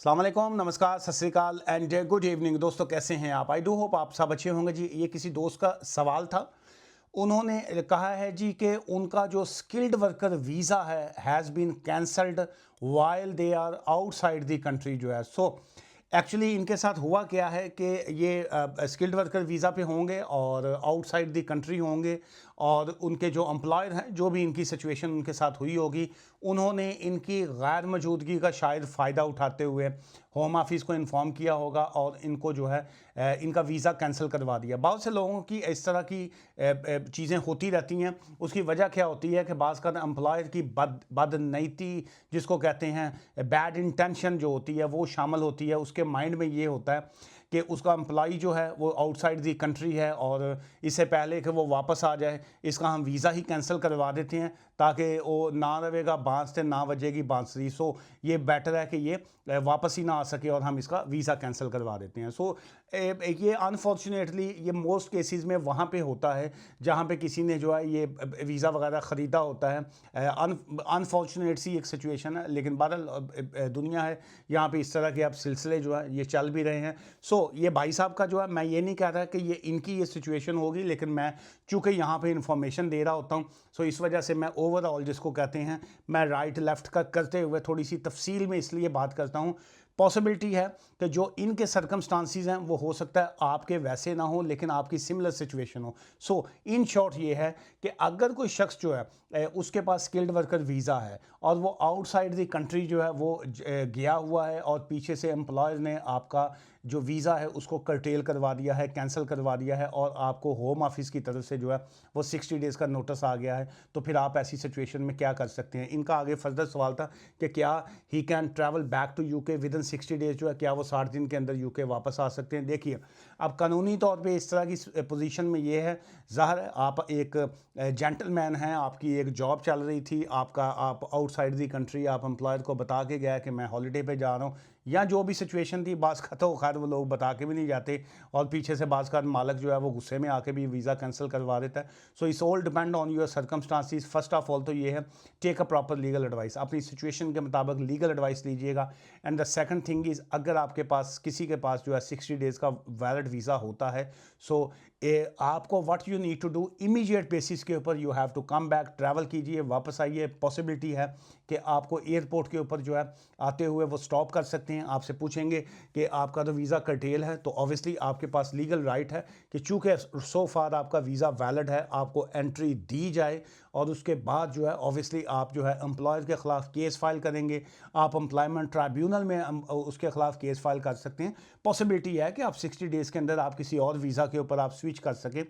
अस्सलाम वालेकुम, नमस्कार, सत श्री अकाल एंड गुड इवनिंग। दोस्तों कैसे हैं आप? आई डू होप आप सब अच्छे होंगे जी। ये किसी दोस्त का सवाल था। उन्होंने कहा है जी कि उनका जो स्किल्ड वर्कर वीज़ा है has been cancelled while they are outside the country जो है। सो एक्चुअली इनके साथ हुआ क्या है कि ये स्किल्ड वर्कर वीज़ा पे होंगे और आउटसाइड द कंट्री होंगे, और उनके जो एम्प्लॉयर हैं, जो भी इनकी सिचुएशन उनके साथ हुई होगी, उन्होंने इनकी गैर मौजूदगी का शायद फ़ायदा उठाते हुए होम ऑफिस को इन्फॉर्म किया होगा और इनको जो है इनका वीज़ा कैंसिल करवा दिया। बहुत से लोगों की इस तरह की चीज़ें होती रहती हैं। उसकी वजह क्या होती है कि बाज़ का एम्प्लॉयर की बदनीति जिसको कहते हैं, बैड इंटेंशन जो होती है वो शामिल होती है। उसके माइंड में ये होता है कि उसका एम्प्लॉई जो है वो आउटसाइड दी कंट्री है और इससे पहले कि वो वापस आ जाए इसका हम वीज़ा ही कैंसिल करवा देते हैं ताकि वो ना रहेगा बांस से ना बजेगी बांसुरी। सो ये बेटर है कि ये वापस ही ना आ सके और हम इसका वीज़ा कैंसिल करवा देते हैं। सो ये अनफॉर्चुनेटली ये मोस्ट केसेस में वहाँ पे होता है जहाँ पे किसी ने जो है ये वीज़ा वगैरह ख़रीदा होता है। अनफॉर्चुनेट सी एक सिचुएशन है, लेकिन बहरहाल दुनिया है, यहाँ पे इस तरह के अब सिलसिले जो है ये चल भी रहे हैं। सो ये भाई साहब का जो है, मैं ये नहीं कह रहा कि ये इनकी ये सिचुएशन होगी, लेकिन मैं चूँकि यहाँ पे इन्फॉर्मेशन दे रहा होता हूँ, सो इस वजह से मैं ओवरऑल जिसको कहते हैं, मैं राइट लेफ़्ट का करते हुए थोड़ी सी तफसील में इसलिए बात करता हूँ। पॉसिबिलिटी है कि जो इनके सर्कमस्टांसिस हैं वो हो सकता है आपके वैसे ना हो, लेकिन आपकी सिमिलर सिचुएशन हो। सो इन शॉर्ट ये है कि अगर कोई शख्स जो है उसके पास स्किल्ड वर्कर वीज़ा है और वो आउटसाइड द कंट्री जो है वो गया हुआ है और पीछे से एम्प्लॉयर ने आपका जो वीज़ा है उसको कर्टेल करवा दिया है, कैंसिल करवा दिया है, और आपको होम ऑफिस की तरफ से जो है वो 60 डेज़ का नोटिस आ गया है, तो फिर आप ऐसी सिचुएशन में क्या कर सकते हैं? इनका आगे फर्दर सवाल था कि क्या he can travel back to UK within 60 days, जो है क्या वो 60 दिन के अंदर यूके वापस आ सकते हैं? देखिए, अब कानूनी तौर पे इस तरह की पोजीशन में ये है, ज़ाहिर है आप एक जेंटलमैन हैं, आपकी एक जॉब चल रही थी, आप आउटसाइड दी कंट्री आप एम्प्लॉयर को बता के गया कि मैं हॉलीडे पे जा रहा हूँ, या जो भी सिचुएशन थी, बाज़ का तो खैर वो लोग बता के भी नहीं जाते और पीछे से बाज़ का मालिक जो है वो गुस्से में आके भी वीज़ा कैंसिल करवा देता है। So it's all depend on your circumstances. First of all तो ये है, take a proper legal advice, अपनी सिचुएशन के मुताबिक लीगल एडवाइस लीजिएगा। And the second thing is, अगर आपके पास किसी के पास जो है 60 डेज़ का वैलिड वीज़ा होता है, सो आपको what you need to do, immediate basis के ऊपर you have to come back, travel कीजिए, वापस आइए। पॉसिबिलिटी है कि आपको एयरपोर्ट के ऊपर जो है आते हुए वो स्टॉप कर सकते हैं, आपसे पूछेंगे कि आपका तो वीज़ा कर्टेल है, तो ऑब्वियसली आपके पास लीगल राइट है कि चूँकि सो फार आपका वीज़ा वैलिड है, आपको एंट्री दी जाए, और उसके बाद जो है ऑब्वियसली आप जो है एम्प्लॉयर के ख़िलाफ़ केस फाइल करेंगे, आप एम्प्लॉयमेंट ट्राइब्यूनल में उसके ख़िलाफ़ केस फाइल कर सकते हैं। पॉसिबिलिटी है कि आप 60 डेज़ के अंदर आप किसी और वीज़ा के ऊपर आप स्विच कर सकें।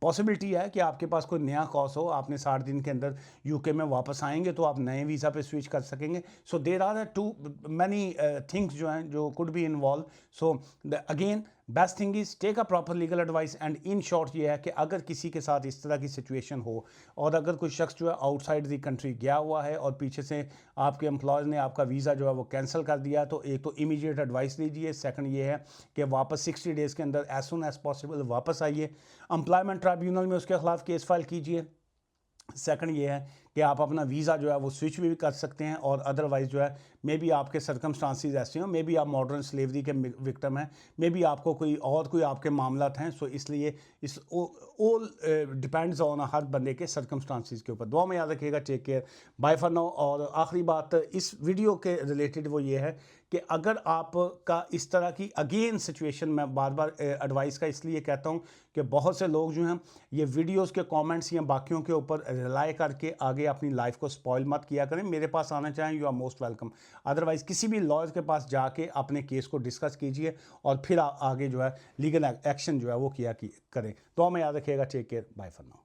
पॉसिबिलिटी है कि आपके पास कोई नया कॉस हो, आपने 60 दिन के अंदर यूके में वापस आएंगे तो आप नए वीज़ा पे स्विच कर सकेंगे। So there are too many things जो हैं जो could be involve. So again best thing is take a proper legal advice. And in short ये है कि अगर किसी के साथ इस तरह की सिचुएशन हो और अगर कोई शख्स जो है आउटसाइड दी कंट्री गया हुआ है और पीछे से आपके एम्प्लॉयर ने आपका वीज़ा जो है वो कैंसिल कर दिया, तो एक तो इमीडिएट एडवाइस लीजिए, सेकंड ये है कि वापस 60 डेज़ के अंदर एज सुन एज़ पॉसिबल वापस आइए, एम्प्लॉयमेंट ट्राइब्यूनल में उसके खिलाफ केस फाइल कीजिए। सेकंड ये है कि आप अपना वीज़ा जो है वो स्विच भी कर सकते हैं, और अदरवाइज़ जो है मे बी आपके सर्कमस्टांसिस ऐसे हों, मे बी आप मॉडर्न स्लेवरी के विक्टिम हैं, मे बी आपको कोई आपके मामलात हैं। सो इसलिए इस ऑल डिपेंड्स ऑन हर बंदे के सर्कमस्टांसिस के ऊपर। दुआ में याद रखिएगा, take care, bye for now. और आखिरी बात इस वीडियो के रिलेटेड वो ये है कि अगर आपका इस तरह की अगेन सिचुएशन, मैं बार बार एडवाइस का इसलिए कहता हूँ कि बहुत से लोग जो हैं ये वीडियोस के कमेंट्स या बाकियों के ऊपर रिलाई करके आगे अपनी लाइफ को स्पॉइल मत किया करें। मेरे पास आना चाहें, you are most welcome. Otherwise किसी भी लॉयर के पास जाके अपने केस को डिस्कस कीजिए और फिर आगे जो है लीगल एक्शन जो है वो करें। तो हमें याद रखिएगा, take care, bye for now.